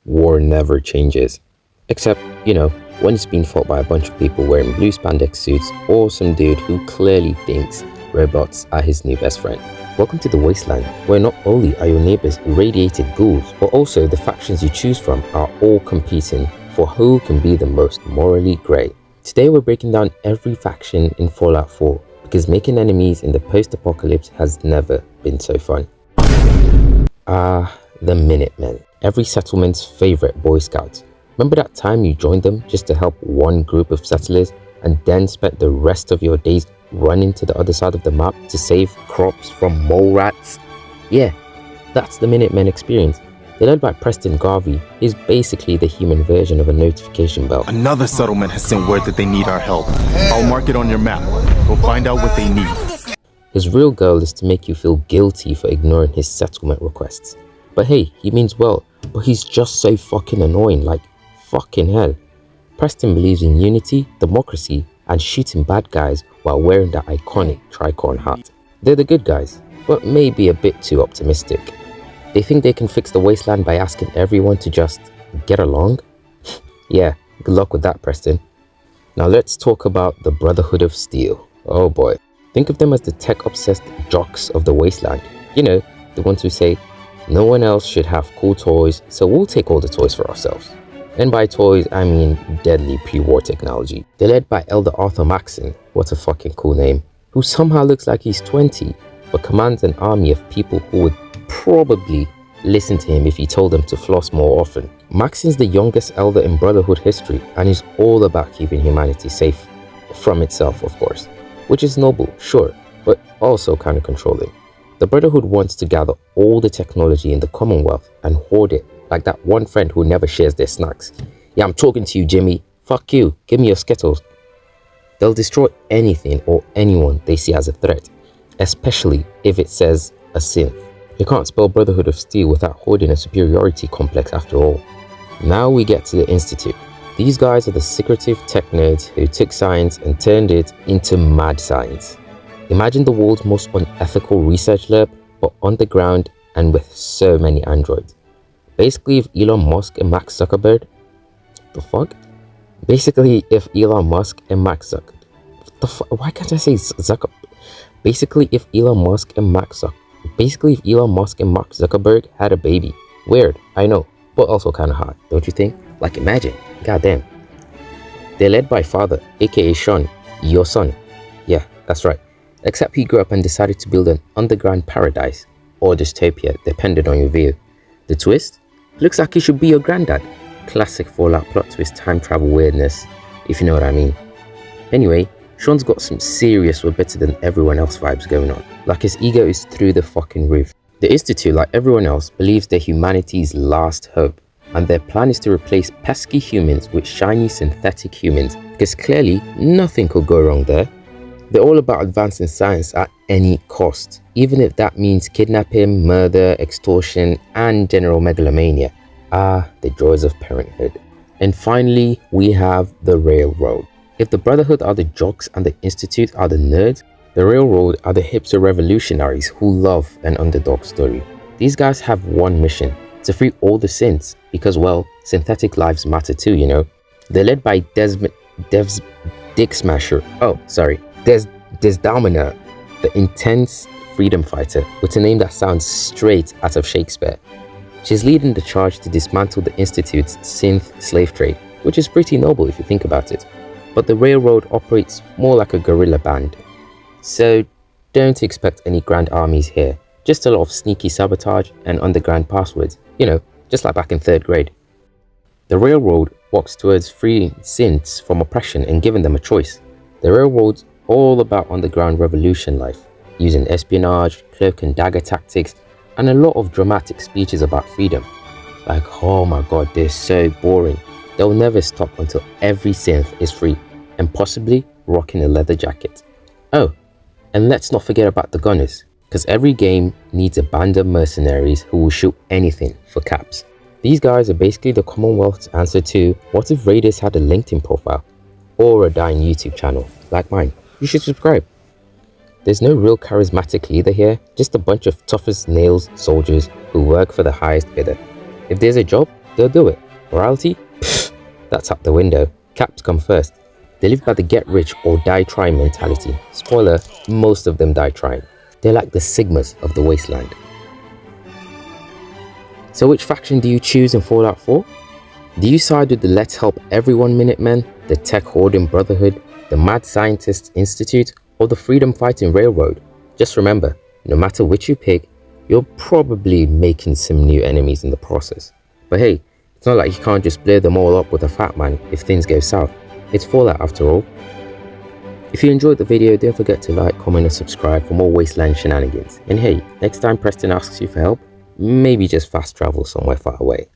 war never changes. Except, when it's being fought by a bunch of people wearing blue spandex suits or some dude who clearly thinks robots are his new best friend. Welcome to the Wasteland, where not only are your neighbors irradiated ghouls, but also the factions you choose from are all competing for who can be the most morally grey. Today we're breaking down every faction in Fallout 4, because making enemies in the post-apocalypse has never been so fun. The Minutemen, every settlement's favourite Boy Scouts. Remember that time you joined them just to help one group of settlers and then spent the rest of your days running to the other side of the map to save crops from mole rats? Yeah, that's the Minutemen experience. They're led by Preston Garvey. He's basically the human version of a notification bell. Another settlement has sent word that they need our help. I'll mark it on your map. Go find out what they need. His real goal is to make you feel guilty for ignoring his settlement requests. But hey, he means well, but he's just so fucking annoying, like fucking hell. Preston believes in unity, democracy, and shooting bad guys while wearing that iconic tricorn hat. They're the good guys, but maybe a bit too optimistic. They think they can fix the wasteland by asking everyone to just get along? Yeah, good luck with that, Preston. Now let's talk about the Brotherhood of Steel. Oh boy. Think of them as the tech-obsessed jocks of the wasteland. You know, the ones who say, no one else should have cool toys, so we'll take all the toys for ourselves. And by toys, I mean deadly pre-war technology. They're led by Elder Arthur Maxson, what a fucking cool name, who somehow looks like he's 20, but commands an army of people who would probably listen to him if he told them to floss more often. Maxson's the youngest elder in Brotherhood history, and is all about keeping humanity safe from itself, of course. Which is noble, sure, but also kind of controlling. The Brotherhood wants to gather all the technology in the Commonwealth and hoard it, like that one friend who never shares their snacks. Yeah, I'm talking to you, Jimmy. Fuck you, give me your Skittles. They'll destroy anything or anyone they see as a threat, especially if it says a synth. You can't spell Brotherhood of Steel without hoarding a superiority complex after all. Now we get to the Institute. These guys are the secretive tech nerds who took science and turned it into mad science. Imagine the world's most unethical research lab, but underground and with so many androids. Basically, if Elon Musk and Mark Zuckerberg... The fuck? Basically, if Elon Musk and Mark Zuckerberg... The fuck? Why can't I say Zucker? Basically, if Elon Musk and Mark Zuckerberg... Basically, if Elon Musk and Mark Zuckerberg had a baby. Weird, I know, but also kind of hot, don't you think? Like, imagine. Goddamn. They're led by Father, aka Sean, your son. Yeah, that's right. Except he grew up and decided to build an underground paradise, or dystopia, depending on your view. The twist? Looks like he should be your granddad. Classic Fallout plot twist time travel weirdness, if you know what I mean. Anyway, Sean's got some serious we're better than everyone else vibes going on. Like his ego is through the fucking roof. The Institute, like everyone else, believes they're humanity's last hope, and their plan is to replace pesky humans with shiny synthetic humans, because clearly nothing could go wrong there. They're all about advancing science at any cost, even if that means kidnapping, murder, extortion, and general megalomania. The joys of parenthood. And finally, we have the Railroad. If the Brotherhood are the jocks and the Institute are the nerds, the Railroad are the hipster revolutionaries who love an underdog story. These guys have one mission, to free all the synths, because, well, synthetic lives matter too, you know. They're led by Dick Smasher. Desdemona, the intense freedom fighter with a name that sounds straight out of Shakespeare. She's leading the charge to dismantle the Institute's synth slave trade, which is pretty noble if you think about it. But the Railroad operates more like a guerrilla band. So don't expect any grand armies here, just a lot of sneaky sabotage and underground passwords, you know, just like back in 3rd grade. The Railroad walks towards freeing synths from oppression and giving them a choice. The Railroad's all about underground revolution life, using espionage, cloak and dagger tactics, and a lot of dramatic speeches about freedom. Like, oh my god, they're so boring. They'll never stop until every synth is free, and possibly rocking a leather jacket. Oh, and let's not forget about the Gunners, because every game needs a band of mercenaries who will shoot anything for caps. These guys are basically the Commonwealth's answer to, what if Raiders had a LinkedIn profile, or a dying YouTube channel, like mine? You should subscribe. There's no real charismatic leader here, just a bunch of tough as nails soldiers who work for the highest bidder. If there's a job, they'll do it. Morality? Pfft, that's out the window. Caps come first. They live by the get rich or die trying mentality. Spoiler, most of them die trying. They're like the Sigmas of the Wasteland. So which faction do you choose in Fallout 4? Do you side with the Let's Help Everyone Minutemen, the Tech Hoarding Brotherhood, the Mad Scientists Institute, or the Freedom Fighting Railroad? Just remember, no matter which you pick, you're probably making some new enemies in the process. But hey, it's not like you can't just blare them all up with a fat man if things go south. It's Fallout after all. If you enjoyed the video, don't forget to like, comment and subscribe for more Wasteland shenanigans. And hey, next time Preston asks you for help, maybe just fast travel somewhere far away.